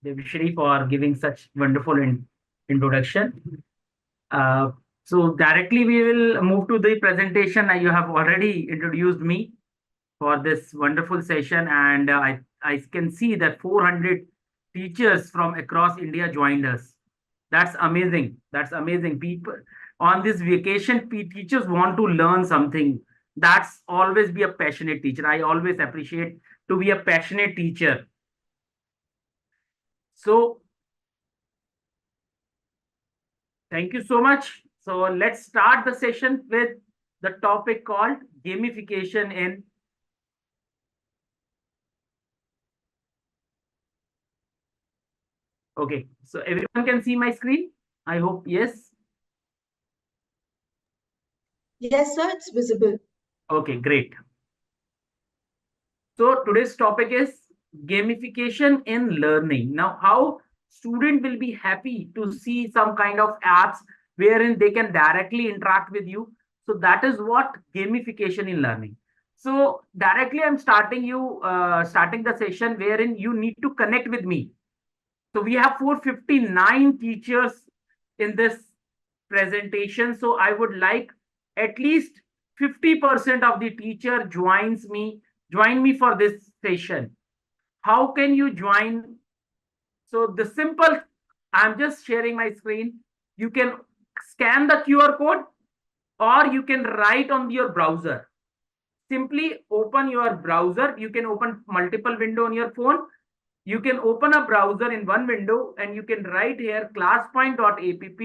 Devshri, for giving such wonderful introduction. Uh, so directly we will move to the presentation. You have already introduced me for this wonderful session, and I can see that 400 teachers from across India joined us. That's amazing. That's amazing. People on this vacation, teachers want to learn something. That's always be a passionate teacher. I always appreciate to be a passionate teacher. So thank you so much. So let's start the session with the topic called gamification in. Okay, so everyone can see my screen? I hope yes. Yes, sir, it's visible. Okay, great. So today's topic is gamification in learning. Now, how student will be happy to see some kind of apps wherein they can directly interact with you. So that is what gamification in learning. So directly I'm starting the session wherein you need to connect with me. So we have 459 teachers in this presentation. So I would like at least 50% of the teacher join me for this session. How can you join? So the simple, I'm just sharing my screen. You can scan the QR code or you can write on your browser. Simply open your browser. You can open multiple window on your phone. You can open a browser in one window and you can write here classpoint.app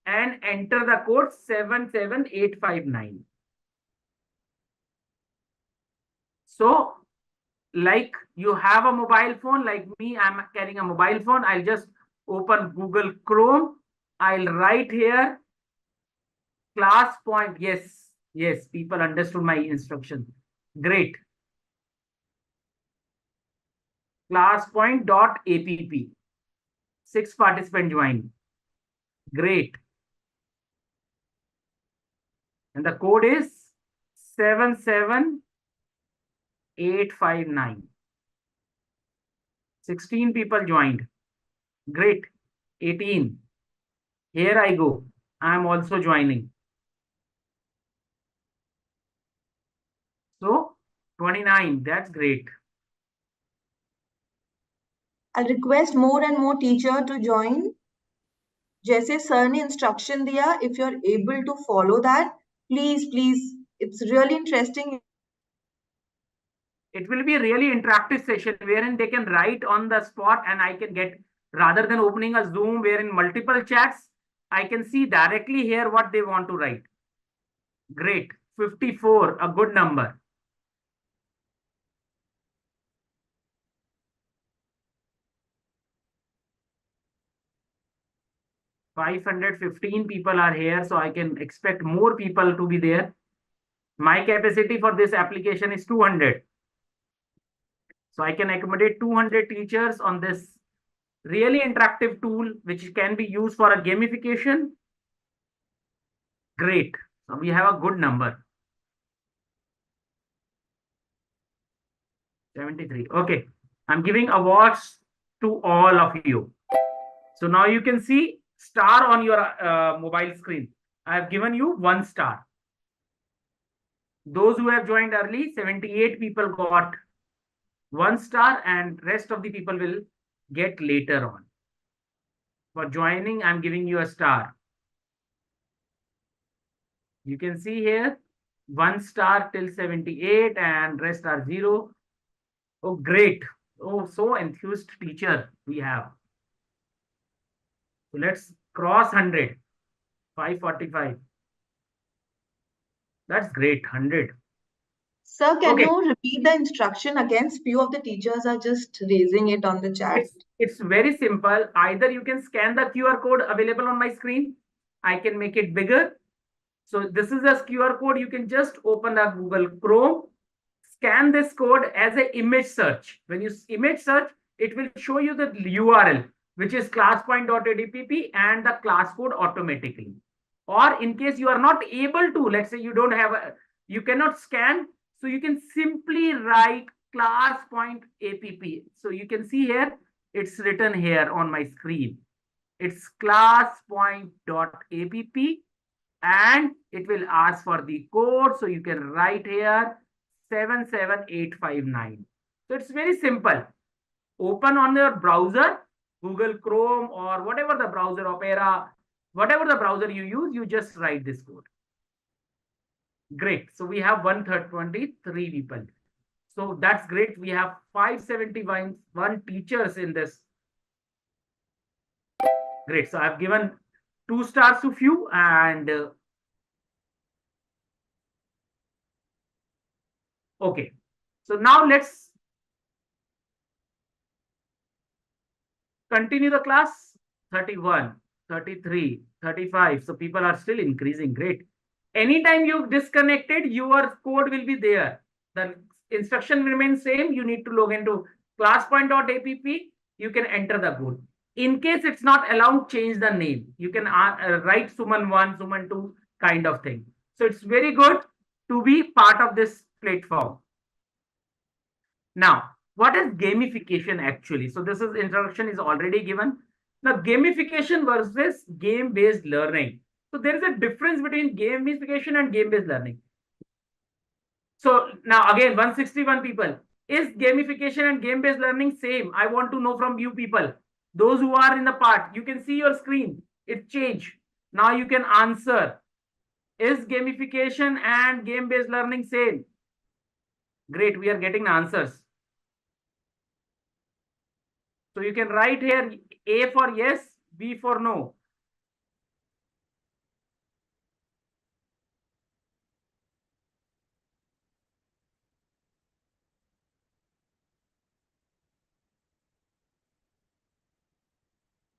and enter the code 77859. So like you have a mobile phone like me, I'm carrying a mobile phone. I'll just open Google Chrome. I'll write here class point. Yes, people understood my instruction. Great. Classpoint.app. 6 participants joined. Great. And the code is 77859. 16 people joined. Great. 18. Here I go. I'm also joining. So 29. That's great. I'll request more and more teacher to join. जैसे sir ने instruction दिया, if you're able to follow that, please, it's really interesting. It will be a really interactive session wherein they can write on the spot and I can get, rather than opening a Zoom wherein multiple chats, I can see directly here what they want to write. Great. 54, a good number. $515 people are here, so I can expect more people to be there. My capacity for this application is 200. So I can accommodate 200 teachers on this really interactive tool, which can be used for a gamification. Great. So we have a good number. 73. Okay. I'm giving awards to all of you. So now you can see star on your mobile screen. I have given you 1 star. Those who have joined early, 78 people got 1 star and rest of the people will get later on. For joining, I'm giving you a star. You can see here 1 star till 78 and rest are 0. Oh, great. Oh, so enthused teacher we have. So let's cross 100. 545. That's great. 100. Sir, can you repeat the instruction again? Few of the teachers are just raising it on the chat. It's very simple. Either you can scan the QR code available on my screen. I can make it bigger. So this is a QR code. You can just open a Google Chrome, scan this code as an image search. When you image search, it will show you the URL, which is classpoint.app and the class code automatically. Or in case you are not able to, let's say you don't have you cannot scan, so you can simply write classpoint.app. So you can see here, It's written here on my screen. It's classpoint.app and it will ask for the code. So you can write here 77859. So it's very simple. Open on your browser, Google Chrome or whatever the browser, Opera, whatever the browser you use, you just write this code. Great. So we have 123 people. So that's great. We have 571 teachers in this. Great. So I've given 2 stars to few and okay. So now let's continue the class. 31, 33, 35. So people are still increasing. Great. Anytime you disconnected, your code will be there. The instruction remains same. You need to log into classpoint.app. You can enter the code. In case it's not allowed, change the name. You can write Suman1, Suman2 kind of thing. So it's very good to be part of this platform. Now, what is gamification actually? So this is introduction is already given. Now, gamification versus game-based learning. So there is a difference between gamification and game-based learning. So now again, 161 people. Is gamification and game-based learning same? I want to know from you people. Those who are in the part, you can see your screen. It changed. Now you can answer. Is gamification and game-based learning same? Great, we are getting the answers. So you can write here A for yes, B for no.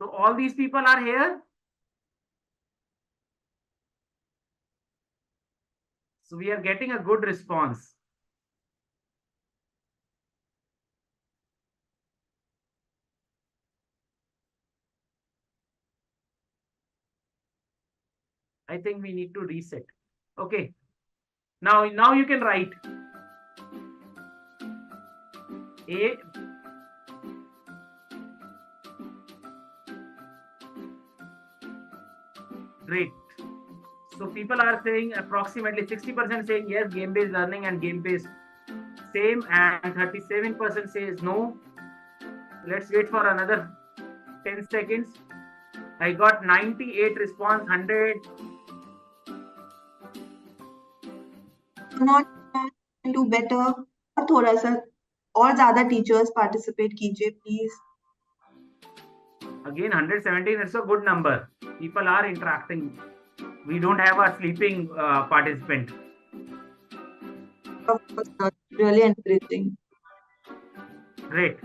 So all these people are here. So we are getting a good response. I think we need to reset. Okay. Now you can write A. Great. So people are saying approximately 60% saying yes, game-based learning and game-based same, and 37% says no. Let's wait for another 10 seconds. I got 98 response, 100. Not do better. और थोड़ा सा और ज़्यादा teachers participate कीजिए please. Again 117, it's a good number. People are interacting. We don't have a sleeping participant. Of course, sir. Really encouraging. Great.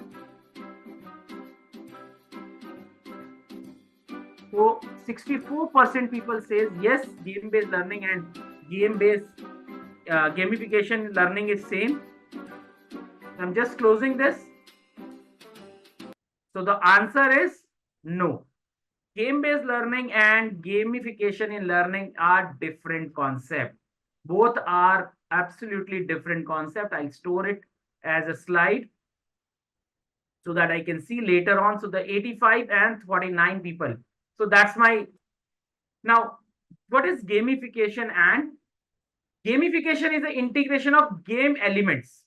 So 64% people says yes, game-based learning and game-based gamification learning is same. I'm just closing this. So the answer is no. Game-based learning and gamification in learning are different concepts. Both are absolutely different concept. I'll store it as a slide so that I can see later on. So the 85 and 49 people. So that's my, now what is gamification? And gamification is the integration of game elements,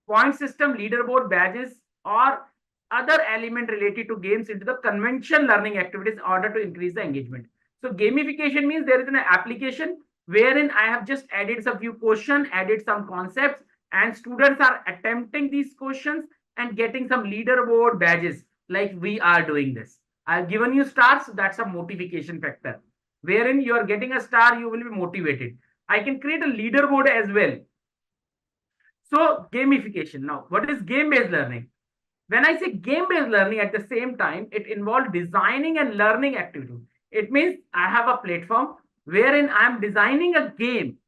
point system, leaderboard, badges, or other element related to games into the conventional learning activities in order to increase the engagement. So gamification means there is an application wherein I have just added some few questions, added some concepts, and students are attempting these questions and getting some leaderboard badges like we are doing this. I've given you stars, so that's a motivation factor. Wherein you are getting a star, you will be motivated. I can create a leaderboard as well. So gamification. Now, what is game-based learning? When I say game-based learning, at the same time, it involves designing and learning activities. It means I have a platform wherein I'm designing a game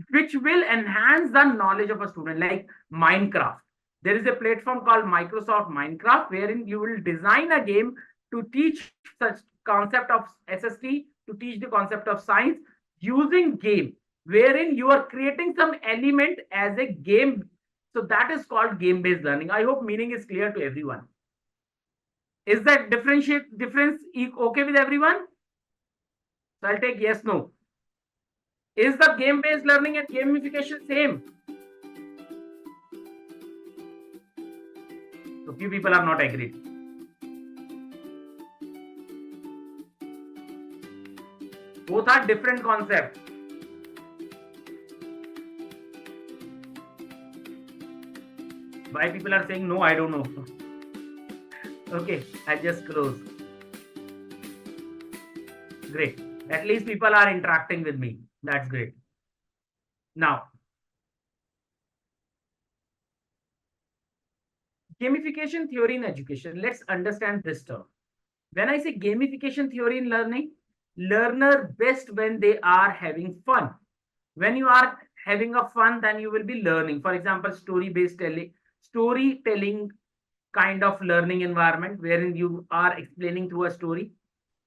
which will enhance the knowledge of a student, like Minecraft. There is a platform called Microsoft Minecraft, wherein you will design a game to teach such concept of SST, to teach the concept of science using game, wherein you are creating some element as a game. So that is called game-based learning. I hope meaning is clear to everyone. Is that difference okay with everyone? So I'll take yes, no. Is the game-based learning and gamification same? So few people are not agreed. Both are different concepts. Why people are saying no, I don't know. Okay, I just close. Great. At least people are interacting with me. That's great. Now, gamification theory in education. Let's understand this term. When I say gamification theory in learning, learner best when they are having fun. When you are having a fun, then you will be learning. For example, storytelling kind of learning environment wherein you are explaining through a story.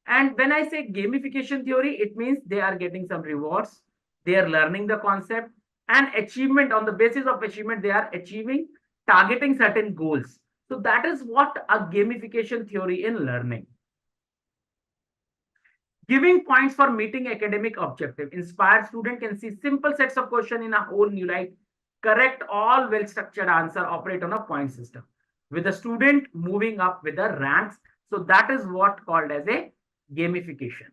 And when I say gamification theory, it means they are getting some rewards, they are learning the concept, and achievement. On the basis of achievement, they are achieving, targeting certain goals. So that is what a gamification theory in learning. Giving points for meeting academic objective. Inspired student can see simple sets of questions in a whole new light, correct all well-structured answer, operate on a point system, with the student moving up with the ranks. So that is what called as a gamification.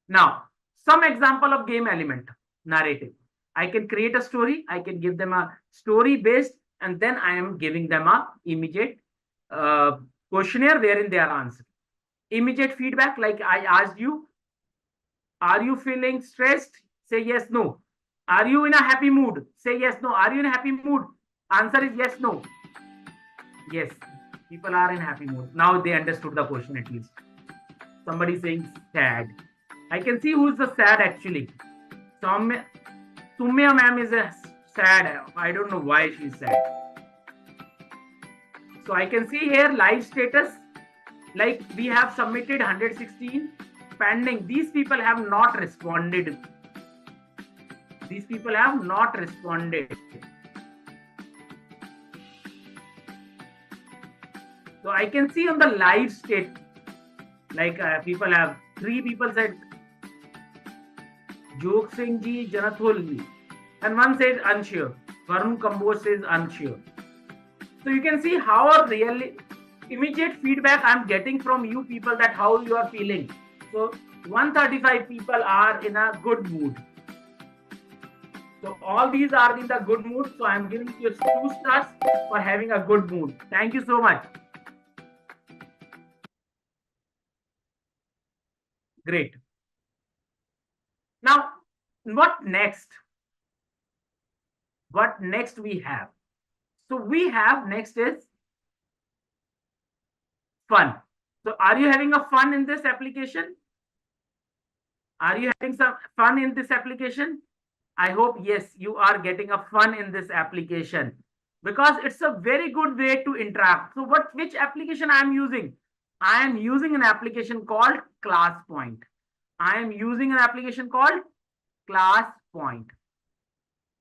Now, some example of game element, narrative. I can create a story, I can give them a story based, and then I am giving them a immediate questionnaire wherein they are answering. Immediate feedback, like I asked you, are you feeling stressed? Say yes, no. Are you in a happy mood? Say yes, no. Are you in a happy mood? Answer is yes, no. Yes, people are in happy mood. Now they understood the question at least. Somebody saying sad. I can see who's the sad actually. Sumya ma'am is a sad. I don't know why she's sad. So I can see here live status. Like we have submitted 116 pending. These people have not responded. These people have not responded. So I can see on the live state, like people have 3 people said Jog Singh ji, Janathul ji, and one says unsure. Varun Kamboj says unsure. So you can see how really immediate feedback I'm getting from you people that how you are feeling. So 135 people are in a good mood. So all these are in the good mood. So I'm giving you 2 stars for having a good mood. Thank you so much. Great. Now, what next? What next we have? So we have next is fun. So are you having a fun in this application? Are you having some fun in this application? I hope yes, you are getting a fun in this application because it's a very good way to interact. So which application I am using? I am using an application called ClassPoint. I am using an application called ClassPoint.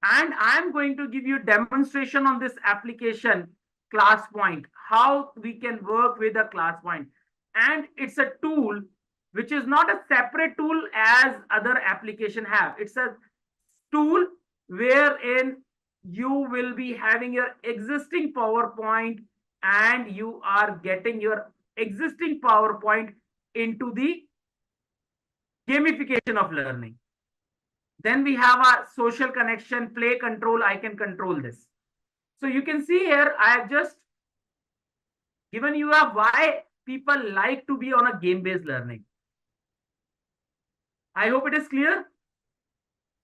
And I am going to give you a demonstration on this application, ClassPoint, how we can work with a ClassPoint. And it's a tool which is not a separate tool as other application have. It's a tool wherein you will be having your existing PowerPoint and you are getting your existing PowerPoint into the gamification of learning. Then we have a social connection, play control. I can control this. So you can see here, I have just given you a why people like to be on a game-based learning. I hope it is clear.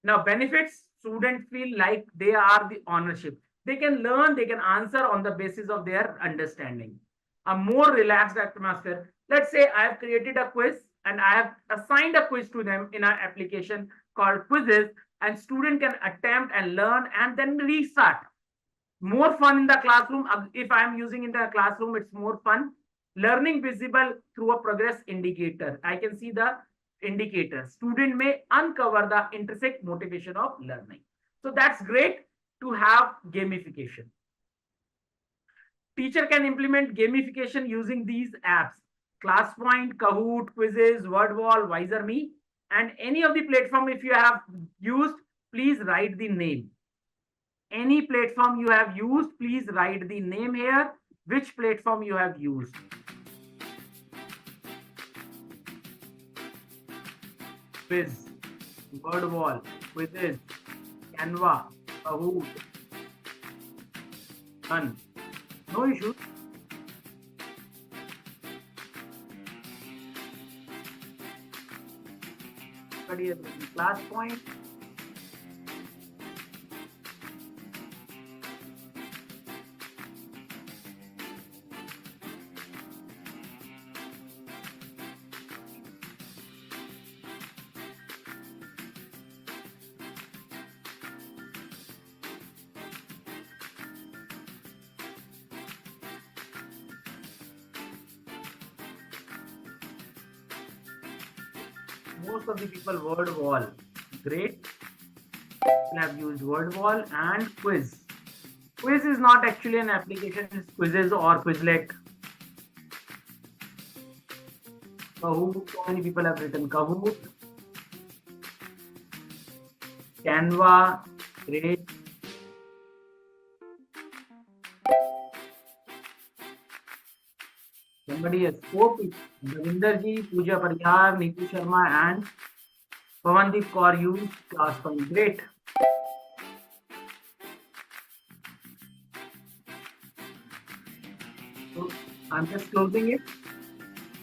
Now, benefits, students feel like they are the ownership. They can learn, they can answer on the basis of their understanding. A more relaxed atmosphere. Let's say I have created a quiz and I have assigned a quiz to them in our application called Quizzes, and student can attempt and learn and then restart. More fun in the classroom. If I'm using in the classroom, it's more fun. Learning visible through a progress indicator. I can see the indicator. Student may uncover the intrinsic motivation of learning. So that's great to have gamification. Teacher can implement gamification using these apps: ClassPoint, Kahoot, Quizzes, WordWall, WiserMe, and any of the platform if you have used, please write the name. Any platform you have used, please write the name here, which platform you have used. Quiz, WordWall, Quizzes, Canva, Kahoot, none. No issue. Study everything. ClassPoint. Most of the people WordWall. Great. People have used WordWall and Quiz. Quiz is not actually an application, it's Quizzes or Quizlet. Kahoot, so many people have written Kahoot. Canva, great. Somebody has four people. Ravinder ji, Pooja Pariyar, Neetu Sharma, and Pawandeep Kaur used ClassPoint. Great. So I'm just closing it.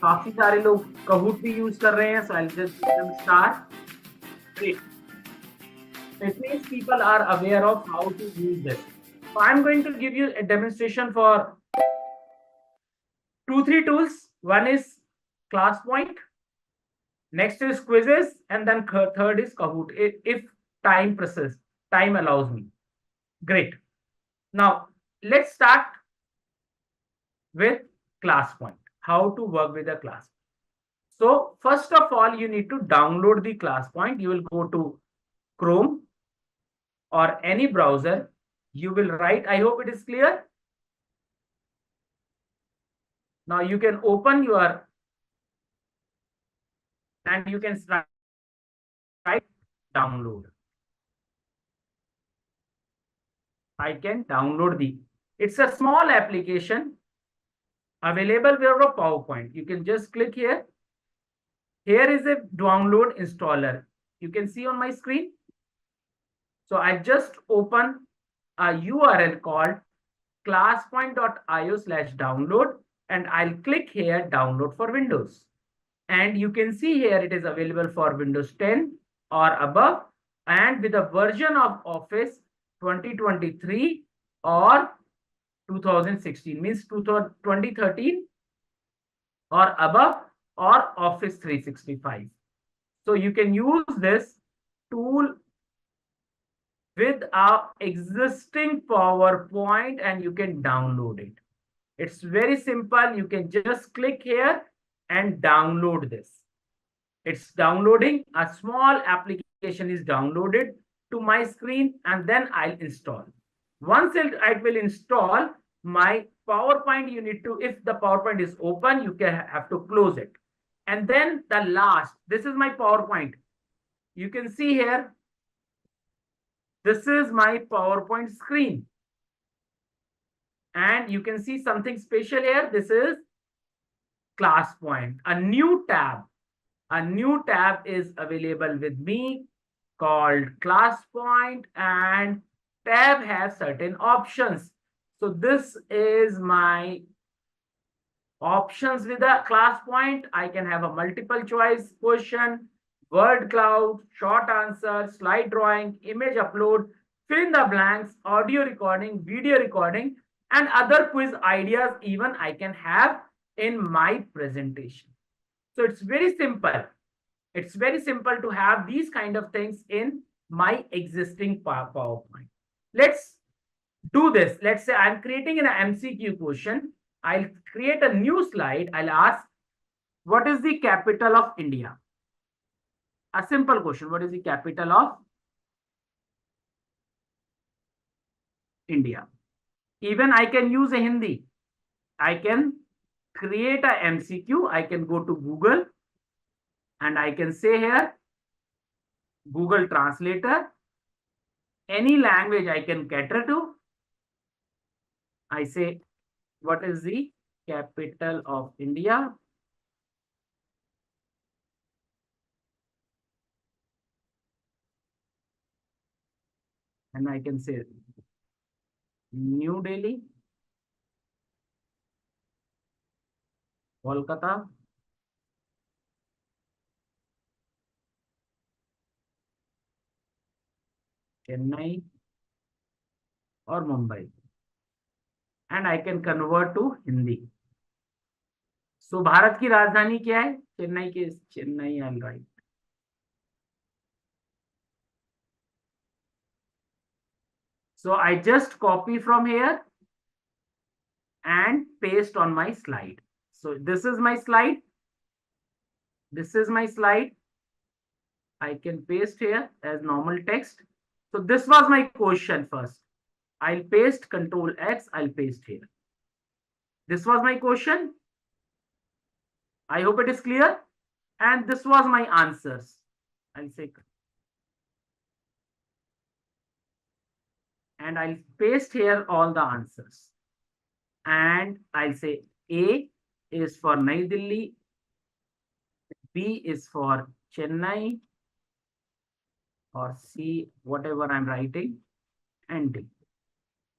काफी सारे लोग Kahoot भी use कर रहे हैं, so I'll just give them star. Great. It means people are aware of how to use this. So I'm going to give you a demonstration for 2-3 tools. One is ClassPoint, next is Quizzes, and then third is Kahoot, if time allows me. Great. Now let's start with ClassPoint. How to work with a class. So first of all, you need to download the ClassPoint. You will go to Chrome or any browser. You will write, I hope it is clear. Now you can open your, and you can write download. I can download it's a small application available with a PowerPoint. You can just click here. Here is a download installer. You can see on my screen. So I just open a URL called classpoint.io/download, and I'll click here, download for Windows. And you can see here it is available for Windows 10 or above, and with a version of Office 2023 or 2016, means 2013 or above, or Office 365. So you can use this tool with our existing PowerPoint and you can download it. It's very simple. You can just click here and download this. It's downloading. A small application is downloaded to my screen, and then I'll install. Once it will install my PowerPoint, you need to, if the PowerPoint is open, you have to close it. And then the last, this is my PowerPoint. You can see here, this is my PowerPoint screen. And you can see something special here. This is ClassPoint, a new tab. A new tab is available with me called ClassPoint, and tab has certain options. So this is my options with a ClassPoint. I can have a multiple choice question, word cloud, short answer, slide drawing, image upload, fill in the blanks, audio recording, video recording, and other quiz ideas even I can have in my presentation. So it's very simple. It's very simple to have these kind of things in my existing PowerPoint. Let's do this. Let's say I'm creating an MCQ question. I'll create a new slide. I'll ask, what is the capital of India? A simple question. What is the capital of India? Even I can use a Hindi. I can create a MCQ. I can go to Google and I can say here, Google Translator, any language I can cater to. I say, what is the capital of India? And I can say New Delhi, Kolkata, Chennai, or Mumbai. And I can convert to Hindi. So Bharat की राजधानी क्या है? चेन्नई के Chennai I'll write. So I just copy from here and paste on my slide. So this is my slide. This is my slide. I can paste here as normal text. So this was my question first. I'll paste Control X. I'll paste here. This was my question. I hope it is clear. And this was my answers. I'll say, and I'll paste here all the answers. And I'll say A is for Nai Delhi, B is for Chennai, or C, whatever I'm writing, and D.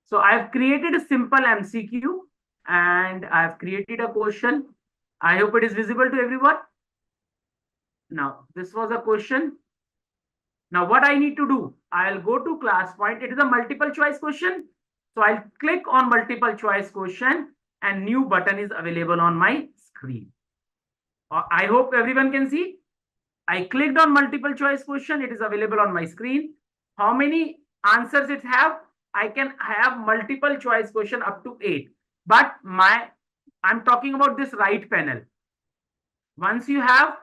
So I've created a simple MCQ and I've created a question. I hope it is visible to everyone. Now, this was a question. Now, what I need to do, I'll go to class point. It is a multiple choice question. So I'll click on multiple choice question and new button is available on my screen. I hope everyone can see. I clicked on multiple choice question. It is available on my screen. How many answers it have? I can have multiple choice question up to 8. But I'm talking about this right panel. Once you have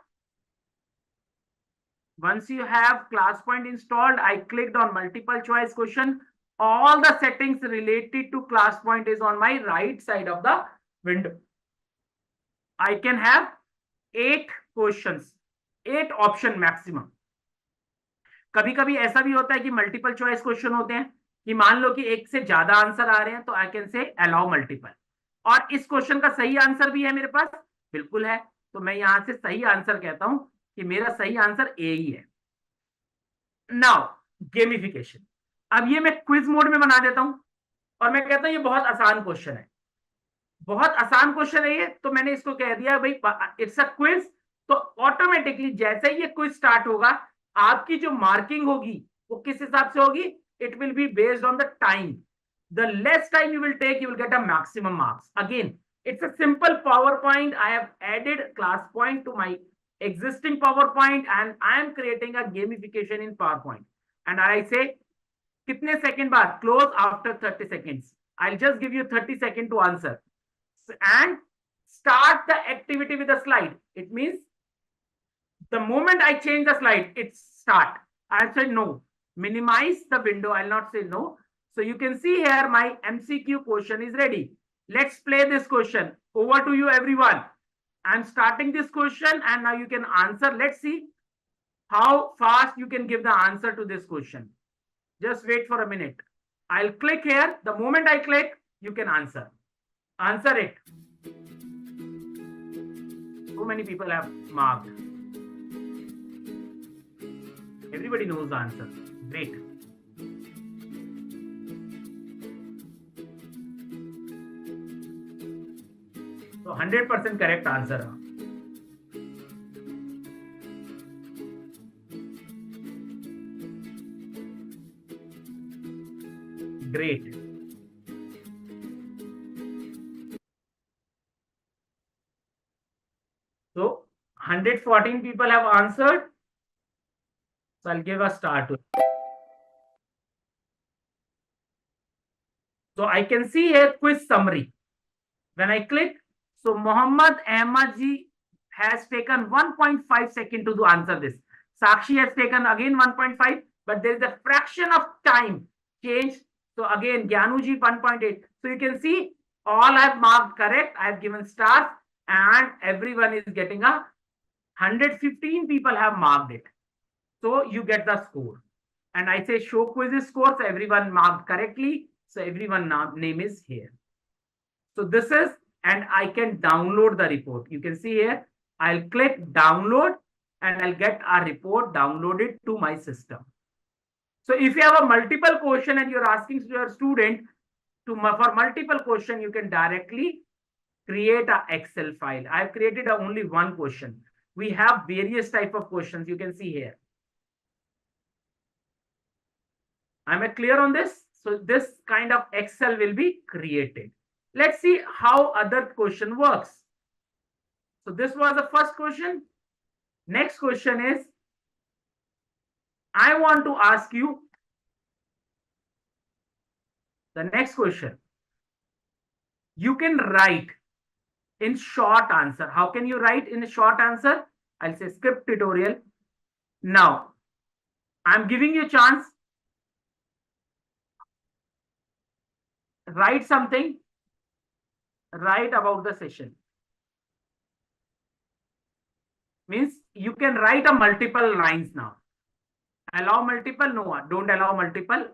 class point installed, I clicked on multiple choice question. All the settings related to class point is on my right side of the window. I can have 8 questions, 8 option maximum. कभी कभी ऐसा भी होता है कि multiple choice question होते हैं कि मान लो कि एक से ज्यादा आंसर आ रहे हैं तो I can say allow multiple. और इस क्वेश्चन का सही आंसर भी है मेरे पास, बिल्कुल है, तो मैं यहां से सही आंसर कहता हूं कि मेरा सही आंसर ए ही है. Now gamification. अब ये मैं क्विज मोड में बना देता हूं और मैं कहता हूं ये बहुत आसान क्वेश्चन है, बहुत आसान क्वेश्चन है ये, तो मैंने इसको कह दिया भाई इट्स अ क्विज. तो ऑटोमेटिकली जैसे ही ये क्विज स्टार्ट होगा, आपकी जो मार्किंग होगी वो किस हिसाब से होगी? It will be based on the time. The less time you will take, you will get a maximum marks. Again, it's a simple PowerPoint. I have added class point to my existing PowerPoint and I am creating a gamification in PowerPoint. And I say, kitne second बाद? Close after 30 seconds. I'll just give you 30 seconds to answer. And start the activity with a slide. It means the moment I change the slide, it's start. I'll say no. Minimize the window. I'll not say no. So you can see here my MCQ question is ready. Let's play this question. Over to you, everyone. I'm starting this question and now you can answer. Let's see how fast you can give the answer to this question. Just wait for a minute. I'll click here. The moment I click, you can answer. Answer it. So many people have marked. Everybody knows the answer. Great. So 100% correct answer. Great. So 114 people have answered. So I'll give a start to it. So I can see here quiz summary. When I click, so Muhammad Ahmad ji has taken 1.5 seconds to do answer this. Sakshi has taken again 1.5, but there is a fraction of time change. So again, Gyanu ji 1.8. So you can see all I've marked correct. I've given stars, and everyone is getting a 115 people have marked it. So you get the score. And I say show quizzes score. So everyone marked correctly. So everyone name is here. So this is, and I can download the report. You can see here, I'll click download and I'll get our report downloaded to my system. So if you have a multiple question and you're asking your student for multiple question, you can directly create a Excel file. I've created only one question. We have various type of questions. You can see here. Am I clear on this? So this kind of Excel will be created. Let's see how other question works. So this was the first question. Next question is, I want to ask you the next question. You can write in short answer. How can you write in a short answer? I'll say script tutorial. Now, I'm giving you a chance. Write something. Write about the session. Means you can write a multiple lines now. Allow multiple? No, don't allow multiple.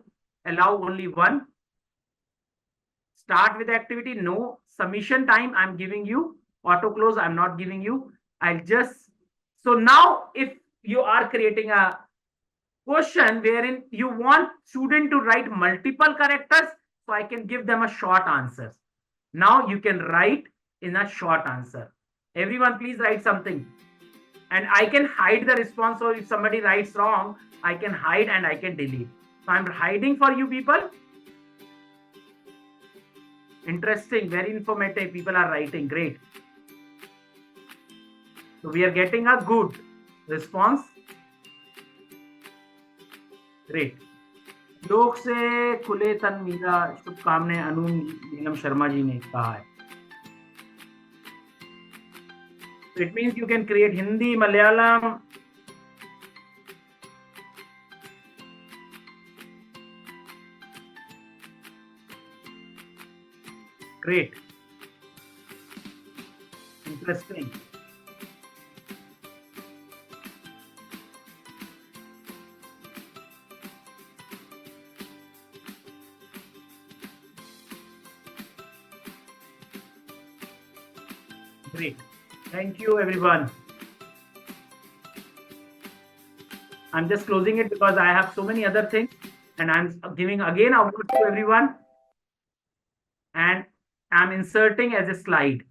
Allow only one. Start with the activity? No. Submission time, I'm giving you. Auto close, I'm not giving you. I'll just, so now if you are creating a question wherein you want student to write multiple characters, so I can give them a short answer. Now you can write in a short answer. Everyone please write something. And I can hide the response. So if somebody writes wrong, I can hide and I can delete. So I'm hiding for you people. Interesting, very informative. People are writing. Great. So we are getting a good response. Great. योग से खुले तन मीरा शुभकामनाएं अनु नीलम शर्मा जी ने कहा है. It means you can create Hindi, Malayalam. Great. Interesting. Great. Thank you, everyone. I'm just closing it because I have so many other things, and I'm giving again a word to everyone, and I'm inserting as a slide.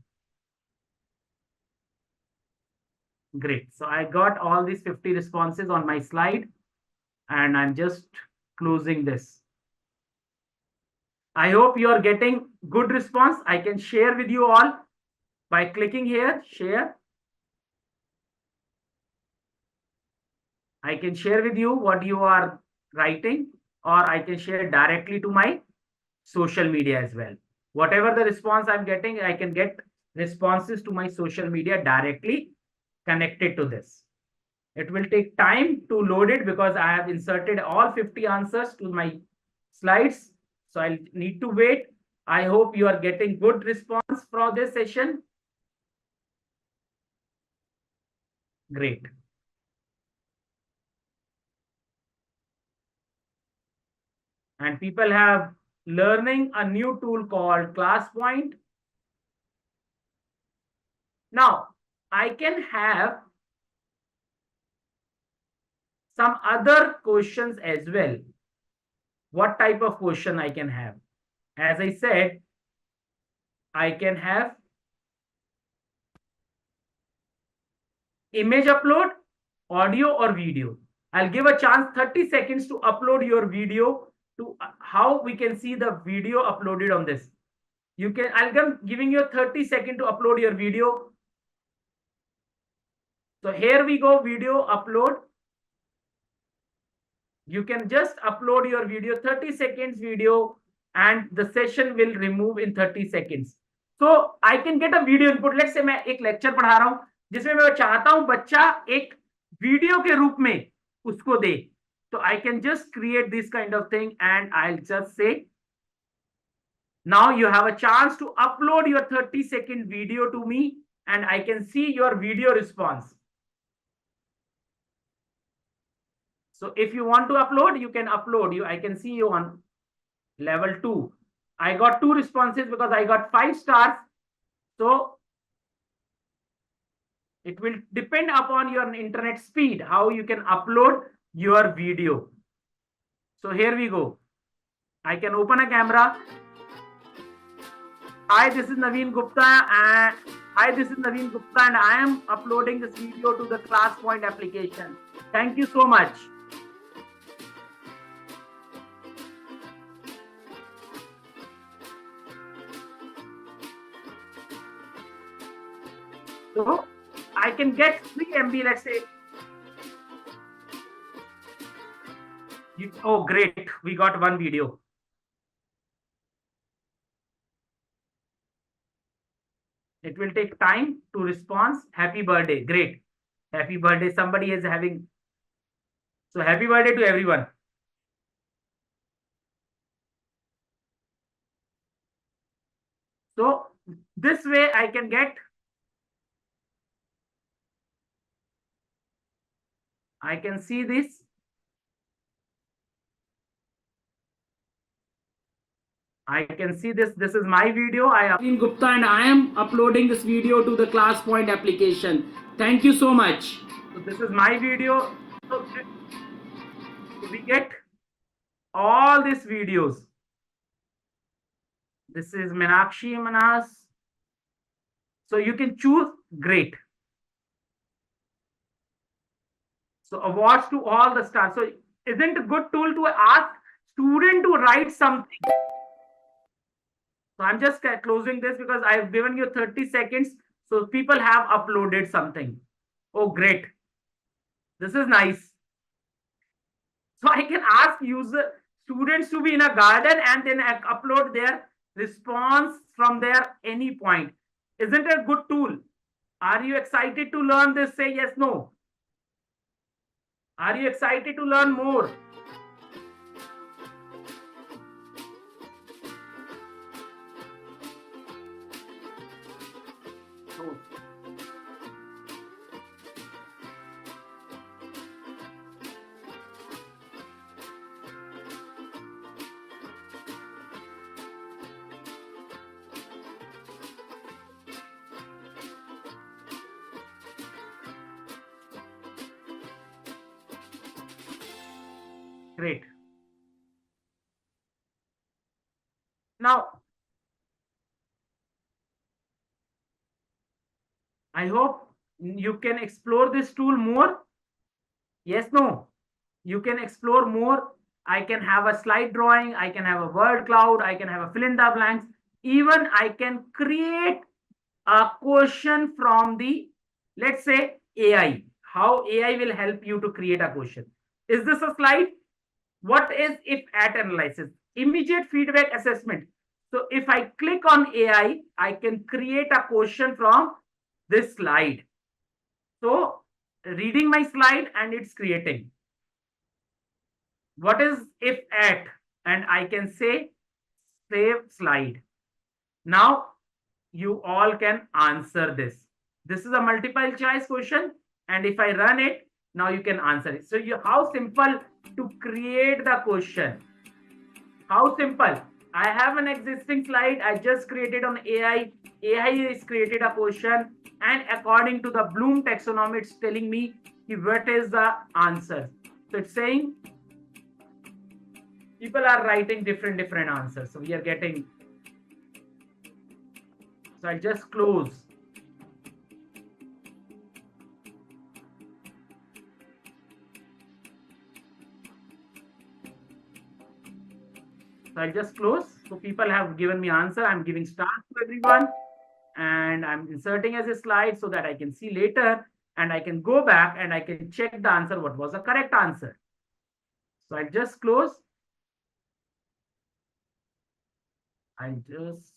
Great. So I got all these 50 responses on my slide, and I'm just closing this. I hope you are getting good response. I can share with you all by clicking here, share. I can share with you what you are writing, or I can share directly to my social media as well. Whatever the response I'm getting, I can get responses to my social media directly connected to this. It will take time to load it because I have inserted all 50 answers to my slides. So I'll need to wait. I hope you are getting good response from this session. Great. And people have learning a new tool called ClassPoint. Now, I can have some other questions as well. What type of question I can have? As I said, I can have image upload, audio or video. I'll give a chance 30 seconds to upload your video to how we can see the video uploaded on this. You can, I'm giving you 30 seconds to upload your video. So here we go, video upload. You can just upload your video, 30 seconds video, and the session will remove in 30 seconds. So I can get a video input. Let's say मैं एक lecture पढ़ा रहा हूं जिसमें मैं चाहता हूं बच्चा एक वीडियो के रूप में उसको दे. So I can just create this kind of thing and I'll just say Now you have a chance to upload your 30-second video to me and I can see your video response. So if you want to upload, you can upload. I can see you on level 2. I got 2 responses because I got 5 stars. So it will depend upon your internet speed, how you can upload your video. So here we go. I can open a camera. Hi, this is Naveen Gupta and I am uploading this video to the ClassPoint application. Thank you so much. So I can get 3 MB, let's say. Oh, great. We got 1 video. It will take time to respond. Happy birthday. Great. Happy birthday. Somebody is having. So happy birthday to everyone. So this way I can get. I can see this. I can see this. This is my video. I am Naveen Gupta and I am uploading this video to the ClassPoint application. Thank you so much. So this is my video. So we get all these videos. This is Meenakshi Manas. So you can choose. Great. So awards to all the stars. So isn't a good tool to ask student to write something? So I'm just closing this because I've given you 30 seconds. So people have uploaded something. Oh, great. This is nice. So I can ask students to be in a garden and then upload their response from there any point. Isn't it a good tool? Are you excited to learn this? Say yes, no. Are you excited to learn more? No. Great. Now, I hope you can explore this tool more. Yes, no. You can explore more. I can have a slide drawing. I can have a word cloud. I can have a fill in the blanks. Even I can create a question from the, let's say, AI. How AI will help you to create a question. Is this a slide? What is if at analysis? Immediate feedback assessment. So if I click on AI, I can create a question from this slide. So reading my slide and it's creating. What is if at? And I can say save slide. Now you all can answer this. This is a multiple choice question. And if I run it, now you can answer it. So how simple to create the question. How simple. I have an existing slide. I just created on AI. AI is created a question. And according to the Bloom taxonomy, it's telling me what is the answer. So it's saying people are writing different answers. So we are getting. So I just close. So I just close. So people have given me answer. I'm giving stars to everyone. And I'm inserting as a slide so that I can see later. And I can go back and I can check the answer. What was the correct answer? So I just close. I just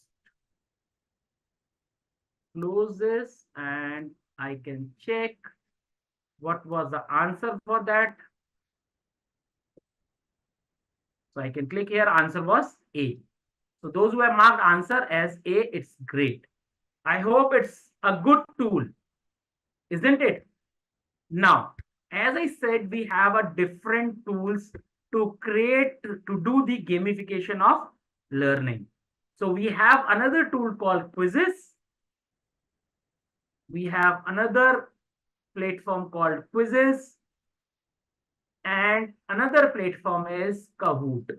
close this and I can check what was the answer for that. So I can click here. Answer was A. So those who have marked answer as A, it's great. I hope it's a good tool, isn't it? Now, as I said, we have a different tools to create, to do the gamification of learning. So we have another tool called quizzes. We have another platform called quizzes. And another platform is Kahoot.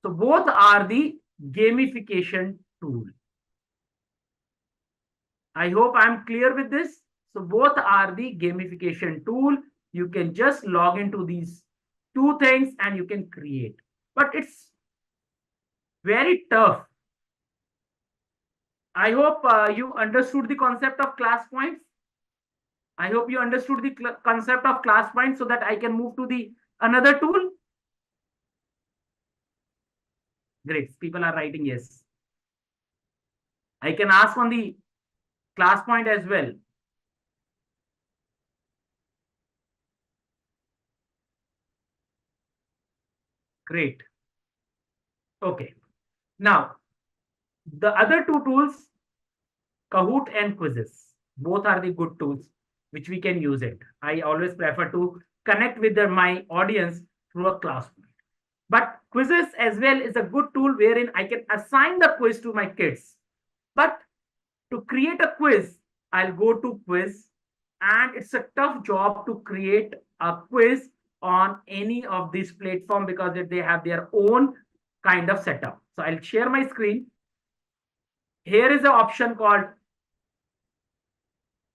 So both are the gamification tool. I hope I'm clear with this. So both are the gamification tool. You can just log into these two things and you can create. But it's very tough. I hope you understood the concept of class points. I hope you understood the concept of class points so that I can move to the another tool. Great. People are writing yes. I can ask on the class point as well. Great. Okay. Now, the other two tools, Kahoot and Quizzes, both are the good tools which we can use it. I always prefer to connect with my audience through a class point. But Quizzes as well is a good tool wherein I can assign the quiz to my kids. But to create a quiz, I'll go to quiz, and it's a tough job to create a quiz on any of these platform because they have their own kind of setup. So I'll share my screen. Here is an option called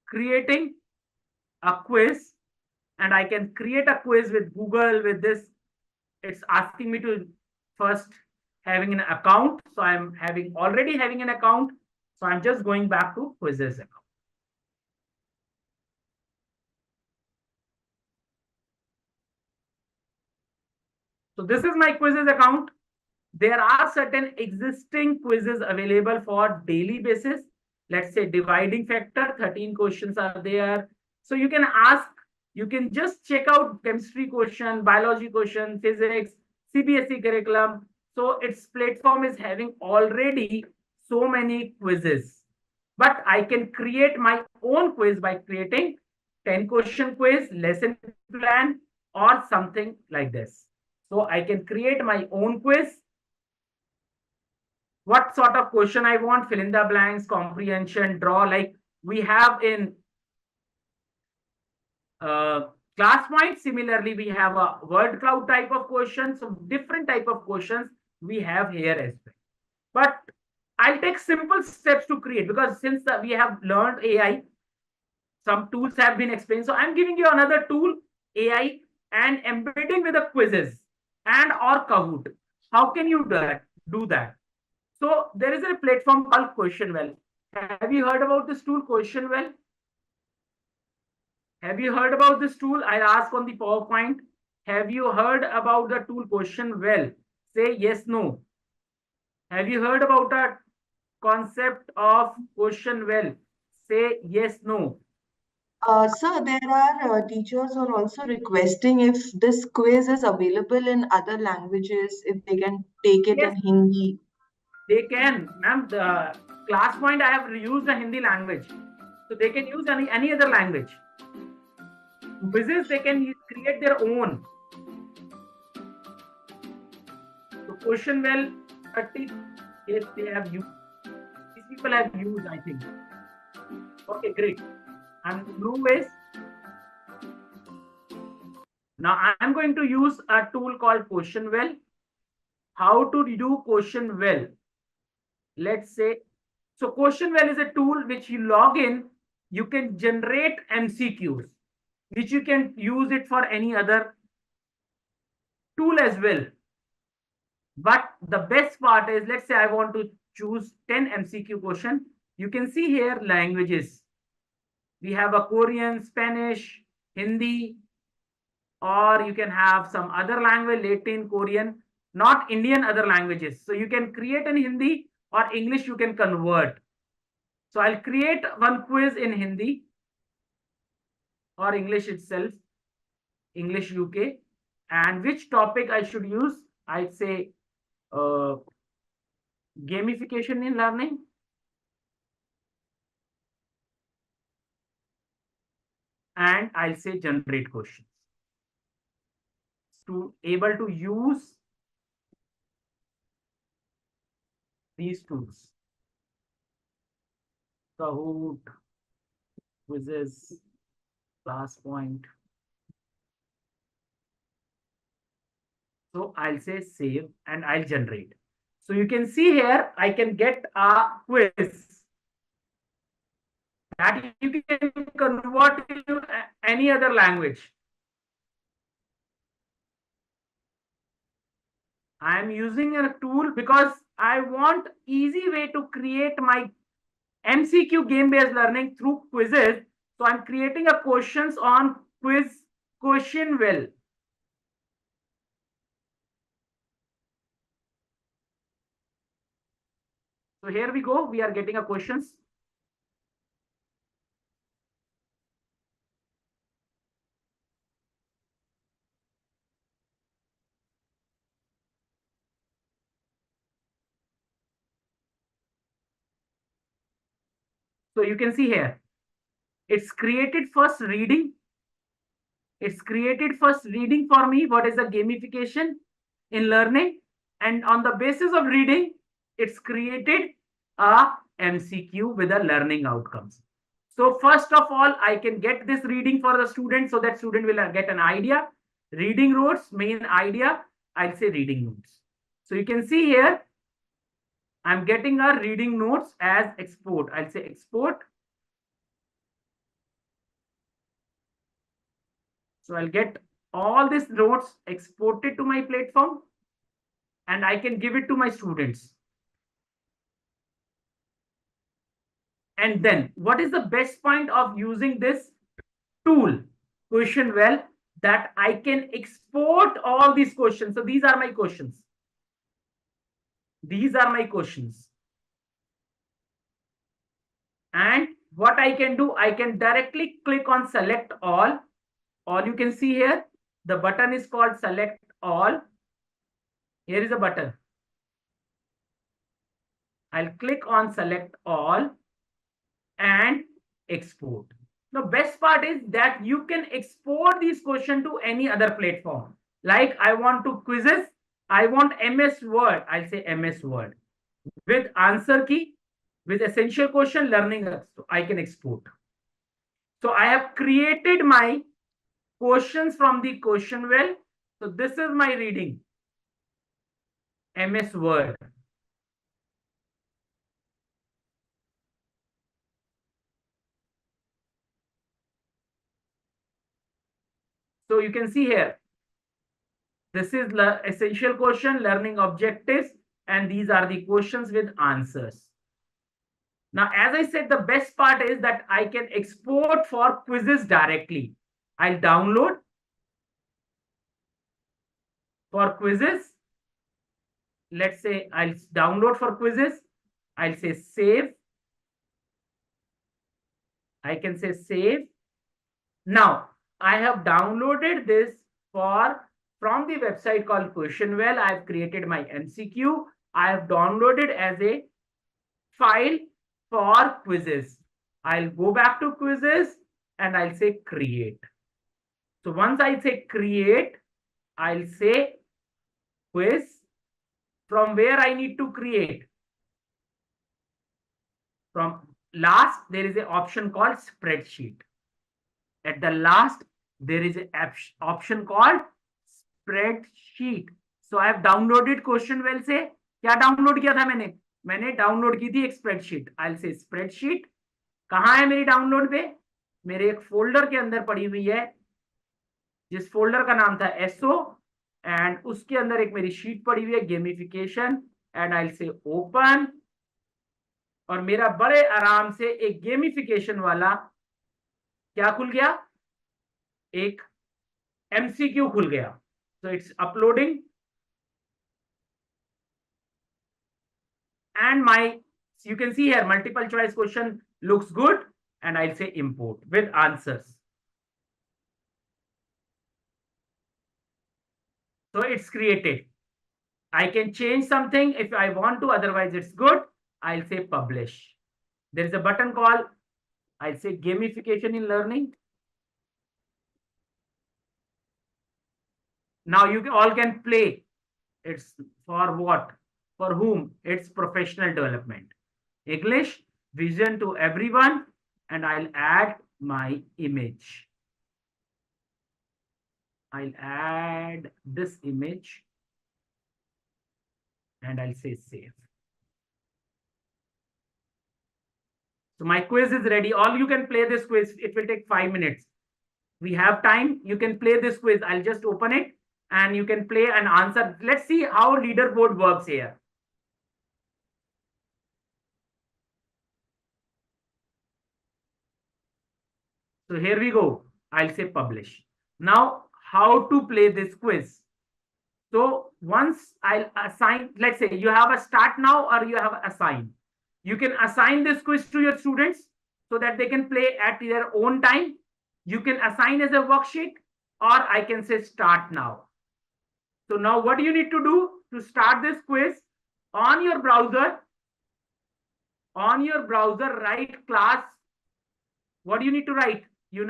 creating a quiz, and I can create a quiz with Google with this. It's asking me to first having an account. So I'm already having an account. So I'm just going back to quizzes account. So this is my quizzes account. There are certain existing quizzes available for daily basis. Let's say dividing factor, 13 questions are there. So you can ask, you can just check out chemistry question, biology question, physics, CBSE curriculum. So its platform is having already so many quizzes. But I can create my own quiz by creating 10 question quiz, lesson plan, or something like this. So I can create my own quiz. What sort of question I want, fill in the blanks, comprehension, draw, like we have in class point. Similarly, we have a word cloud type of question. So different type of questions we have here as well. But I'll take simple steps to create because since we have learned AI, some tools have been explained. So I'm giving you another tool, AI, and embedding with the quizzes and or Kahoot. How can you do that? So there is a platform called Questionwell. Have you heard about this tool, Questionwell? Have you heard about this tool? I'll ask on the PowerPoint. Have you heard about the tool Questionwell? Say yes, no. Have you heard about a concept of Questionwell? Say yes, no. Sir, there are teachers who are also requesting if this quiz is available in other languages, if they can take it in Yes, Hindi. they can. Ma'am, the class point I have used the Hindi language. So they can use any other language. Quizzes, they can create their own. So Questionwell 30, yes, they have used. These people have used, I think. Okay, great. And no ways. Now I'm going to use a tool called Questionwell. How to do Questionwell? Let's say, so Questionwell is a tool which you log in, you can generate MCQs, which you can use it for any other tool as well. But the best part is, let's say I want to choose 10 MCQ question. You can see here languages. We have a Korean, Spanish, Hindi, or you can have some other language, Latin, Korean, not Indian, other languages. So you can create in Hindi or English, you can convert. So I'll create one quiz in Hindi or English itself, English UK, and which topic I should use. I'd say gamification in learning. And I'll say generate questions. To able to use these tools. Kahoot, quizzes, class point. So I'll say save and I'll generate. So you can see here, I can get a quiz that you can convert to any other language. I am using a tool because I want easy way to create my MCQ game-based learning through quizzes. So I'm creating a questions on quiz question well. So here we go. We are getting a questions. So you can see here, it's created first reading. It's created first reading for me. What is the gamification in learning? And on the basis of reading, it's created a MCQ with the learning outcomes. So first of all, I can get this reading for the student so that student will get an idea. Reading notes, main idea, I'll say reading notes. So you can see here, I'm getting a reading notes as export. I'll say export. So I'll get all these notes exported to my platform and I can give it to my students. And then what is the best point of using this tool, Question Well, that I can export all these questions. So these are my questions. These are my questions. And what I can do, I can directly click on select all. All you can see here, the button is called select all. Here is a button. I'll click on select all and export. The best part is that you can export these questions to any other platform. Like I want to quizzes, I want MS Word, I'll say MS Word. With answer key, with essential question learning, I can export. So I have created my questions from the question well. So this is my reading, MS Word. So you can see here, this is the essential question, learning objectives, and these are the questions with answers. Now, as I said, the best part is that I can export for quizzes directly. I'll download for quizzes. Let's say I'll download for quizzes. I'll say save. I can say save. Now, I have downloaded this from the website called QuestionWell. I've created my MCQ. I have downloaded as a file for quizzes. I'll go back to quizzes and I'll say create. So once I say create, I'll say quiz. From where I need to create? From last, there is an option called spreadsheet. At the last, there is an option called spreadsheet. So I have downloaded QuestionWell से क्या download किया था मैंने download की थी एक spreadsheet. I'll say spreadsheet. कहाँ है मेरी डाउनलोड पे? मेरे एक फोल्डर के अंदर पड़ी हुई है जिस फोल्डर का नाम था एसओ एंड उसके अंदर एक मेरी शीट पड़ी हुई है गेमिफिकेशन एंड आई से ओपन और मेरा बड़े आराम से एक गेमिफिकेशन वाला क्या खुल गया? एक एमसीक्यू खुल गया. So it's uploading and you can see here multiple choice question looks good and I'll say import with answers. So it's created. I can change something if I want to, otherwise it's good. I'll say publish. There is a button called, I'll say gamification in learning. Now you all can play. It's for what? For whom? It's professional development. English, vision to everyone, and I'll add my image. I'll add this image and I'll say save. So my quiz is ready. All you can play this quiz. It will take 5 minutes. We have time. You can play this quiz. I'll just open it and you can play and answer. Let's see how leaderboard works here. So here we go. I'll say publish. Now, how to play this quiz? So once I'll assign, let's say you have a start now or you have assign. You can assign this quiz to your students so that they can play at their own time. You can assign as a worksheet, or I can say start now. So now what do you need to do to start this quiz? On your browser, write class. What do you need to write? You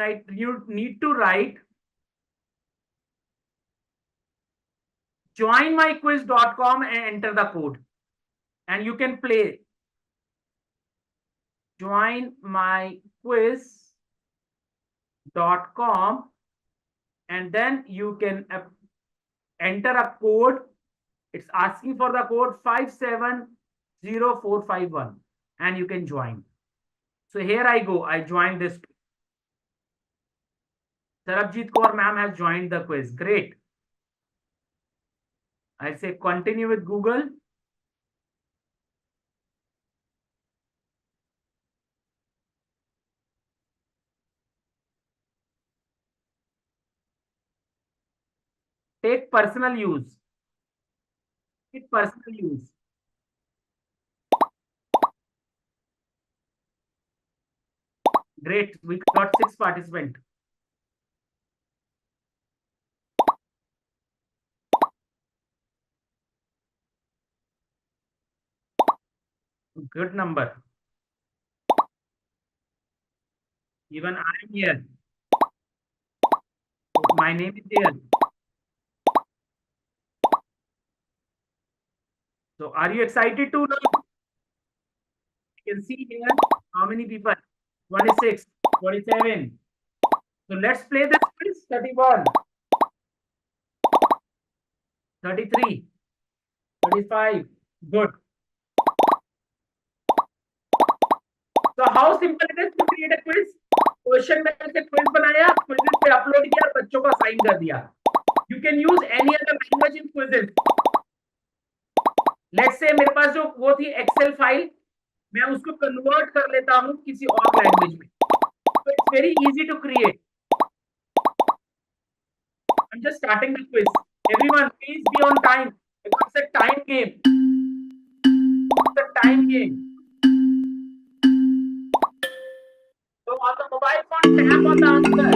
need to write joinmyquiz.com and enter the code. And you can play joinmyquiz.com and then you can enter a code. It's asking for the code 570451 and you can join. So here I go. I joined this. Sarabjit Kaur ma'am has joined the quiz. Great. I'll say continue with Google. Take personal use. Take personal use. Great. We got 6 participants. Good number. Even I'm here. My name is here. So are you excited to know? You can see here how many people. 26, 27. So let's play this quiz. 31, 33, 35. Good. So how simple it is to create a quiz? Question में से quiz बनाया, quiz पे upload किया, बच्चों को assign कर दिया. You can use any other language in quizzes. Let's say मेरे पास जो वो थी एक्सेल फाइल, मैं उसको कन्वर्ट कर लेता हूँ किसी और लैंग्वेज में. So it's very easy to create. I'm just starting the quiz. Everyone, please be on time because it's a time game. It's a time game. So on the mobile phone, tap on the answer.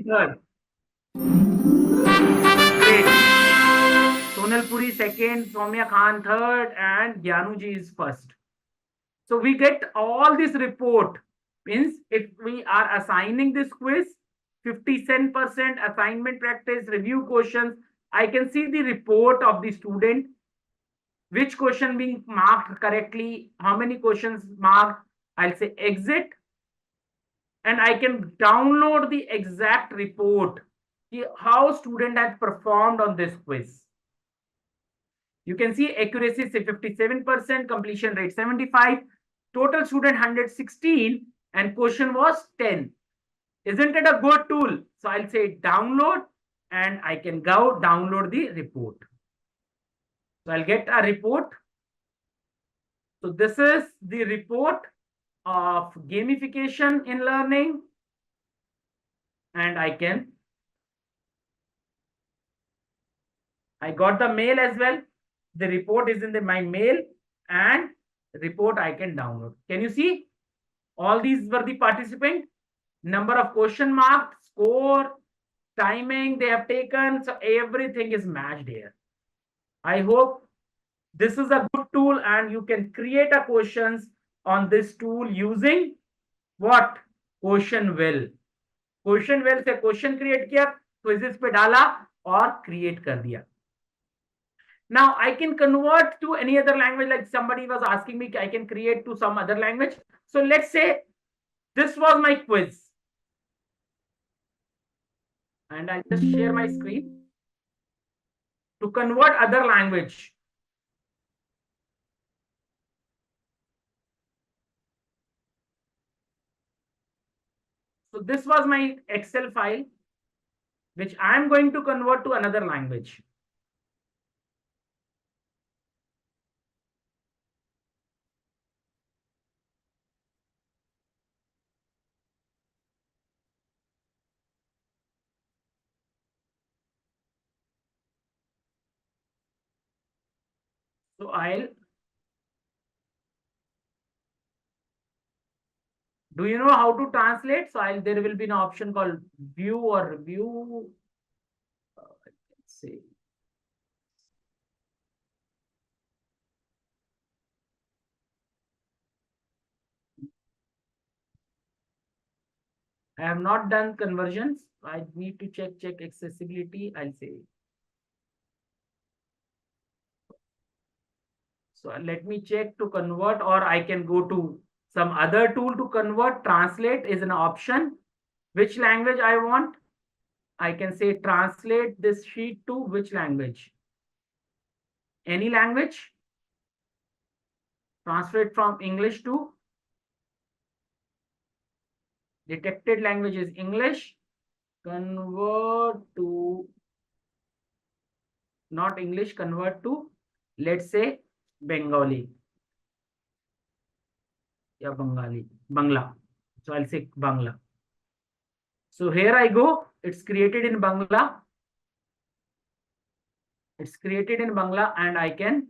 third. Great. Sonal Puri second, Soumya Khan third, and Gyanuji is first. So we get all this report. Means if we are assigning this quiz, 57% assignment practice, review questions, I can see the report of the student, which question being marked correctly, how many questions marked. I'll say exit, and I can download the exact report, how student has performed on this quiz. You can see accuracy say 57%, completion rate 75, total student 116, and question was 10. Isn't it a good tool? So I'll say download, and I can go download the report. So I'll get a report. So this is the report of gamification in learning, and I got the mail as well. The report is in my mail, and report I can download. Can you see? All these were the participant, number of question marked, score, timing they have taken. So everything is matched here. I hope this is a good tool, and you can create a questions on this tool using what? Questionwell. Questionwell से question create किया, quizzes पे डाला और create कर दिया. Now I can convert to any other language, like somebody was asking me, I can create to some other language. So let's say this was my quiz. And I'll just share my screen to convert other language. So this was my Excel file, which I'm going to convert to another language. So do you know how to translate? So there will be an option called view or review. Let's see. I have not done conversions. I need to check accessibility. I'll say. So let me check to convert, or I can go to some other tool to convert. Translate is an option. Which language I want? I can say translate this sheet to which language? Any language. Translate from English to detected language is English. Convert to not English, convert to, let's say, Bengali. Yeah, Bangla. So I'll say Bangla. So here I go. It's created in Bangla. It's created in Bangla, and I can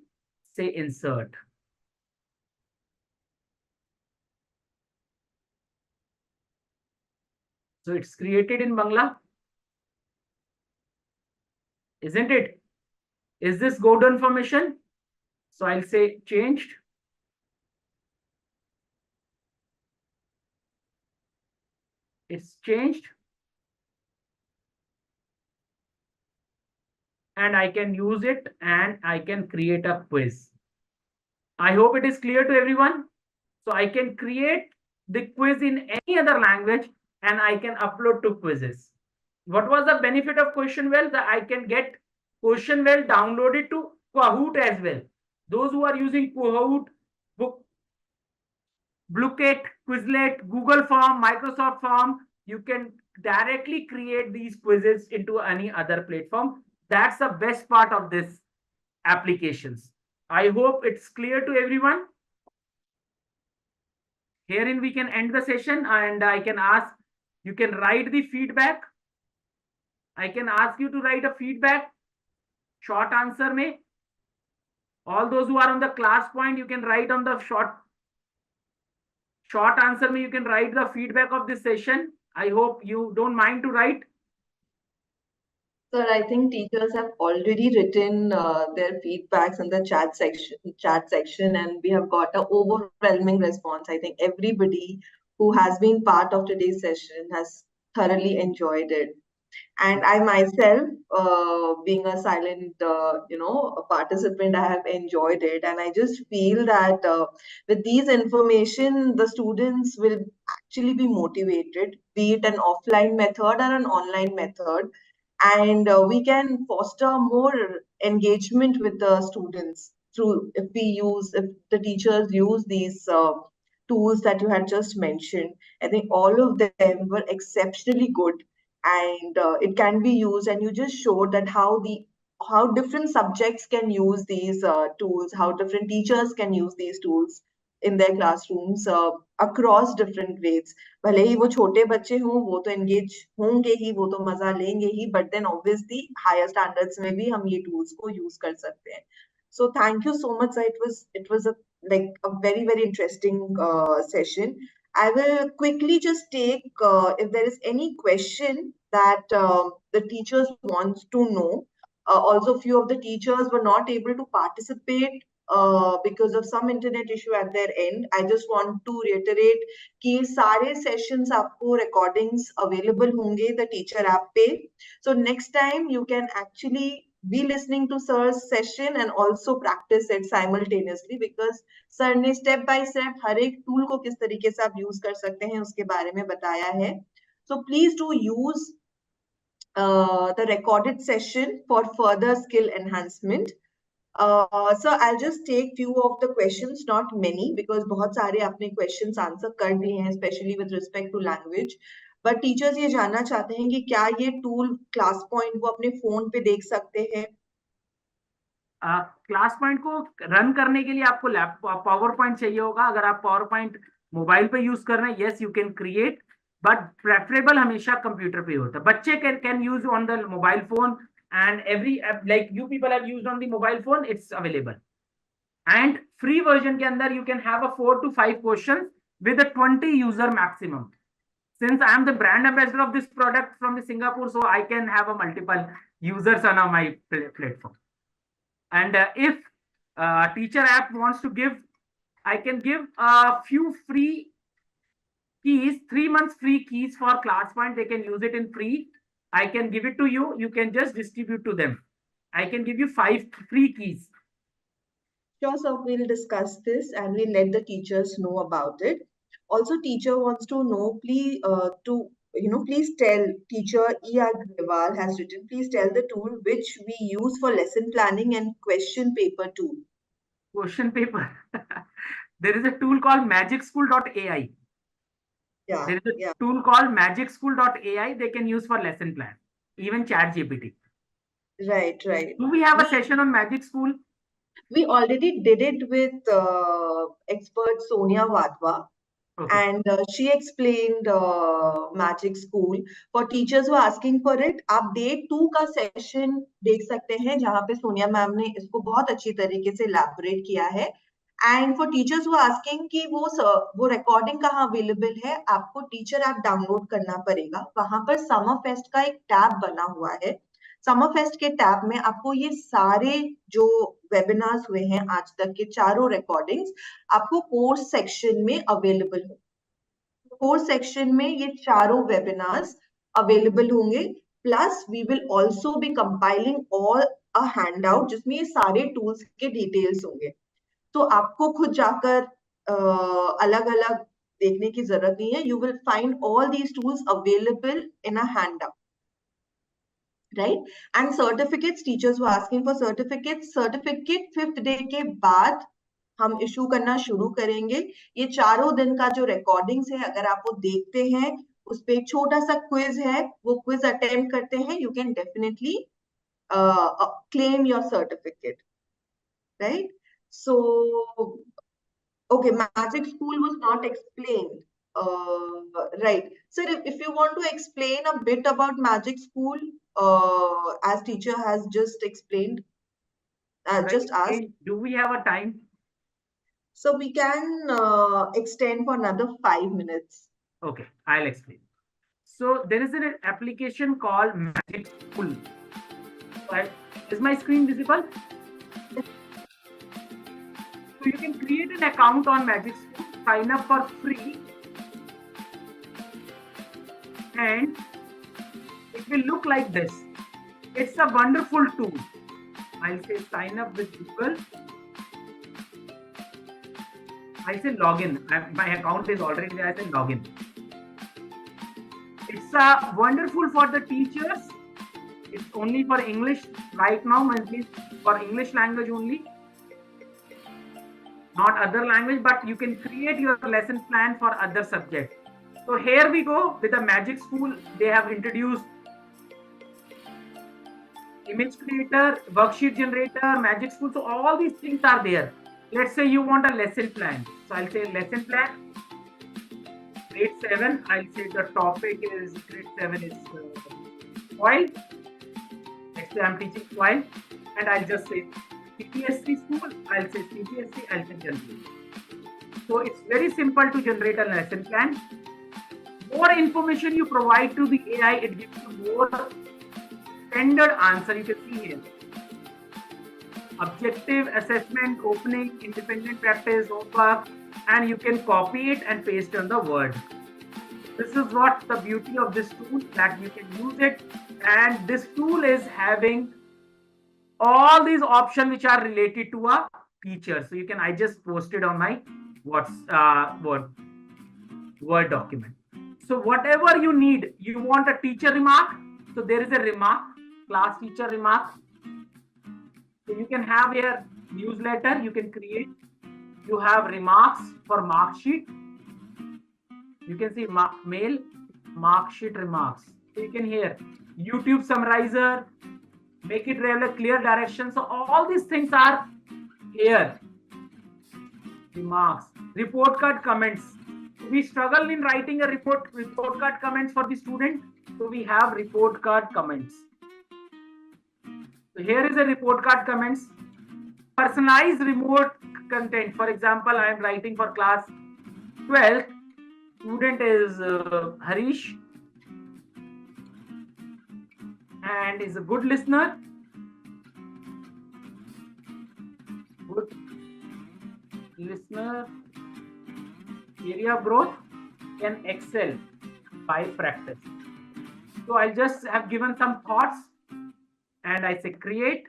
say insert. So it's created in Bangla. Isn't it? Is this go done information? So I'll say changed. It's changed. And I can use it, and I can create a quiz. I hope it is clear to everyone. So I can create the quiz in any other language, and I can upload to quizzes. What was the benefit of Questionwell? That I can get Questionwell downloaded to Kahoot as well. Those who are using Kahoot, Bluecat, Quizlet, Google Form, Microsoft Form, you can directly create these quizzes into any other platform. That's the best part of this applications. I hope it's clear to everyone. Herein we can end the session, and I can ask, you can write the feedback. I can ask you to write a feedback. Short answer may. All those who are on the class point, you can write on the short answer may, you can write the feedback of this session. I hope you don't mind to write. Sir, I think teachers have already written their feedbacks in the chat section, and we have got an overwhelming response. I think everybody who has been part of today's session has thoroughly enjoyed it. And I myself, being a silent, a participant, I have enjoyed it. And I just feel that with these information, the students will actually be motivated, be it an offline method or an online method. And we can foster more engagement with the students through if the teachers use these tools that you had just mentioned. I think all of them were exceptionally good, and it can be used, and you just showed that how different subjects can use these tools, how different teachers can use these tools in their classrooms across different grades. भले ही वो छोटे बच्चे हों, वो तो engage होंगे ही, वो तो मजा लेंगे ही, but then obviously higher standards में भी हम ये टूल्स को यूज कर सकते हैं. So thank you so much, sir. It was a very interesting session. I will quickly just take if there is any question that the teachers want to know. Also, few of the teachers were not able to participate because of some internet issue at their end. I just want to reiterate कि सारे sessions आपको recordings available होंगे the teacher app पे. So next time you can actually be listening to sir's session and also practice it simultaneously, because sir ने step by step हर एक tool को किस तरीके से आप यूज कर सकते हैं उसके बारे में बताया है. So please do use the recorded session for further skill enhancement. So I'll just take few of the questions, not many, because बहुत सारे आपने questions answer कर दिए हैं, especially with respect to language. But teachers ये जानना चाहते हैं कि क्या ये tool class point वो अपने phone पे देख सकते हैं? क्लास पॉइंट को रन करने के लिए आपको लैपटॉप पावर पॉइंट चाहिए होगा. अगर आप पावर पॉइंट मोबाइल पे यूज कर रहे हैं, yes you can create, but preferable हमेशा कंप्यूटर पे होता है. बच्चे can use on the mobile phone, and every app like you people have used on the mobile phone, it's available. And free version के अंदर you can have a 4 to 5 questions with a 20 user maximum. Since I am the brand ambassador of this product from the Singapore, so I can have a multiple users on my platform. And if teacher app wants to give, I can give a few free keys, 3 months free keys for ClassPoint. They can use it in free. I can give it to you. You can just distribute to them. I can give you 5 free keys. Sure, sir, we'll discuss this and we'll let the teachers know about it. Also, teacher wants to know, please tell, teacher E.R. Grewal has written, please tell the tool which we use for lesson planning and question paper tool. Question paper. There is a tool called magicschool.ai. Yeah, there is a tool called magicschool.ai. They can use for lesson plan, even ChatGPT. Right. Do we have a session on Magic School? We already did it with expert Sonia Wadhwa. Okay. And she explained Magic School. For teachers who are asking for it, आप day 2 का session देख सकते हैं जहाँ पे Sonia ma'am ने इसको बहुत अच्छी तरीके से elaborate किया है. And for teachers who are asking कि वो recording कहाँ available है, आपको teacher app download करना पड़ेगा. वहाँ पर Summer Fest का एक tab बना हुआ है. Summer Fest के tab में आपको ये सारे जो webinars हुए हैं आज तक के चारों recordings आपको course section में available हो. Course section में ये चारों webinars available होंगे. Plus we will also be compiling all a handout जिसमें ये सारे tools के details होंगे. तो आपको खुद जाकर अलग-अलग देखने की जरूरत नहीं है. You will find all these tools available in a handout. Right? And certificates, teachers were asking for certificates. Certificate 5th day के बाद हम issue करना शुरू करेंगे. ये चारों दिन का जो recordings है, अगर आप वो देखते हैं, उस पे एक छोटा सा quiz है, वो quiz attempt करते हैं, you can definitely claim your certificate. Right? So, okay, Magic School was not explained. Right. So if you want to explain a bit about Magic School, as teacher has just explained, just asked. Do we have a time? So we can extend for another 5 minutes. Okay, I'll explain. So there is an application called Magic School. Right? Is my screen visible? So you can create an account on Magic School, sign up for free, and it will look like this. It's a wonderful tool. I'll say sign up with Google. I say login. My account is already there. I say login. It's wonderful for the teachers. It's only for English right now, monthly for English language only, not other language, but you can create your lesson plan for other subjects. So here we go with the Magic School. They have introduced image creator, worksheet generator, Magic School. So all these things are there. Let's say you want a lesson plan. So I'll say lesson plan. Grade 7. I'll say the topic is grade 7 is soil. Next day I'm teaching soil, and I'll just say CPSC school. I'll say CPSC. I'll say general. So it's very simple to generate a lesson plan. More information you provide to the AI, it gives you more standard answer. You can see here. Objective, assessment, opening, independent practice, homework, and you can copy it and paste on the Word. This is what the beauty of this tool, that you can use it, and this tool is having all these options which are related to a teacher. So you can, I just posted on my Word document. So whatever you need, you want a teacher remark. So there is a remark, class teacher remark. So you can have your newsletter, you can create. You have remarks for mark sheet. You can see mail, mark sheet remarks. So you can hear YouTube summarizer, make it really clear direction. So all these things are here. Remarks, report card comments. We struggle in writing a report card comments for the student. So we have report card comments. So here is a report card comments. Personalized remote content. For example, I am writing for class 12th. Student is Harish and is a good listener. Good listener. Area of growth, can excel by practice. So I just have given some thoughts and I say create.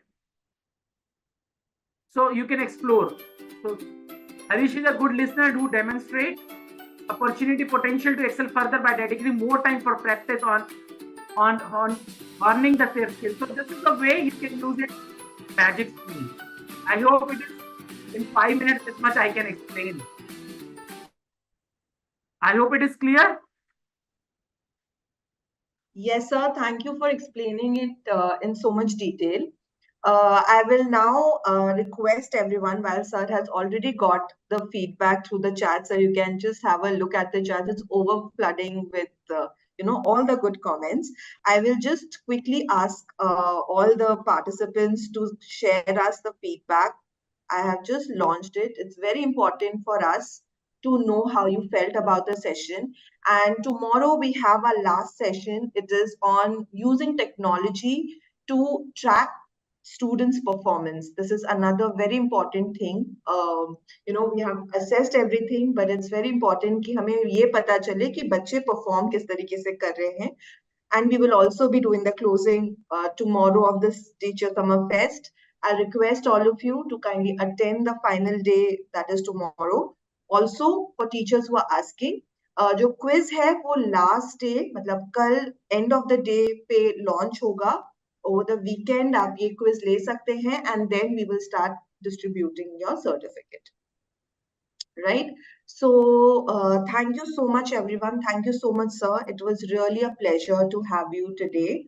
So you can explore. So Harish is a good listener who demonstrates opportunity potential to excel further by dedicating more time for practice on earning the safe skills. So this is the way you can use it. Magic School. I hope it is in 5 minutes this much I can explain. I hope it is clear. Yes, sir. Thank you for explaining it in so much detail. I will now request everyone, while sir has already got the feedback through the chat, so you can just have a look at the chat. It's over flooding with all the good comments. I will just quickly ask all the participants to share us the feedback. I have just launched it. It's very important for us to know how you felt about the session. And tomorrow we have our last session. It is on using technology to track students' performance. This is another very important thing. We have assessed everything, but it's very important कि हमें ये पता चले कि बच्चे perform किस तरीके से कर रहे हैं. And we will also be doing the closing tomorrow of this Teacher Summer Fest. I request all of you to kindly attend the final day, that is tomorrow. Also, for teachers who are asking, जो quiz है वो last day, मतलब कल end of the day पे launch होगा. Over the weekend आप ये quiz ले सकते हैं, and then we will start distributing your certificate. Right? So thank you so much, everyone. Thank you so much, sir. It was really a pleasure to have you today.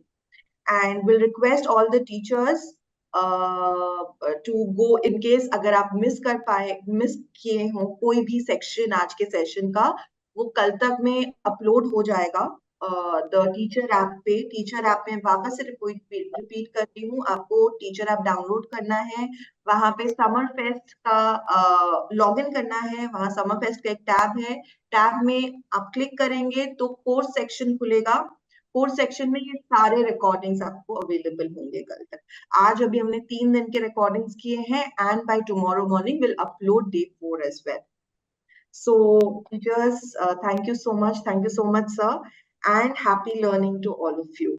And we'll request all the teachers to go, in case अगर आप miss किए हो कोई भी section आज के session का, वो कल तक में upload हो जाएगा the teacher app पे. टीचर ऐप में वापस से रिपीट करती हूँ, आपको टीचर ऐप डाउनलोड करना है, वहां पे समर फेस्ट का लॉग इन करना है, वहां समर फेस्ट का एक टैब है, टैब में आप क्लिक करेंगे तो कोर्स सेक्शन खुलेगा. कोर्स सेक्शन में ये सारे रिकॉर्डिंग्स आपको अवेलेबल होंगे कल तक. आज अभी हमने 3 दिन के रिकॉर्डिंग्स किए हैं and by tomorrow morning will upload day 4 as well. So teachers, thank you so much, sir, and happy learning to all of you.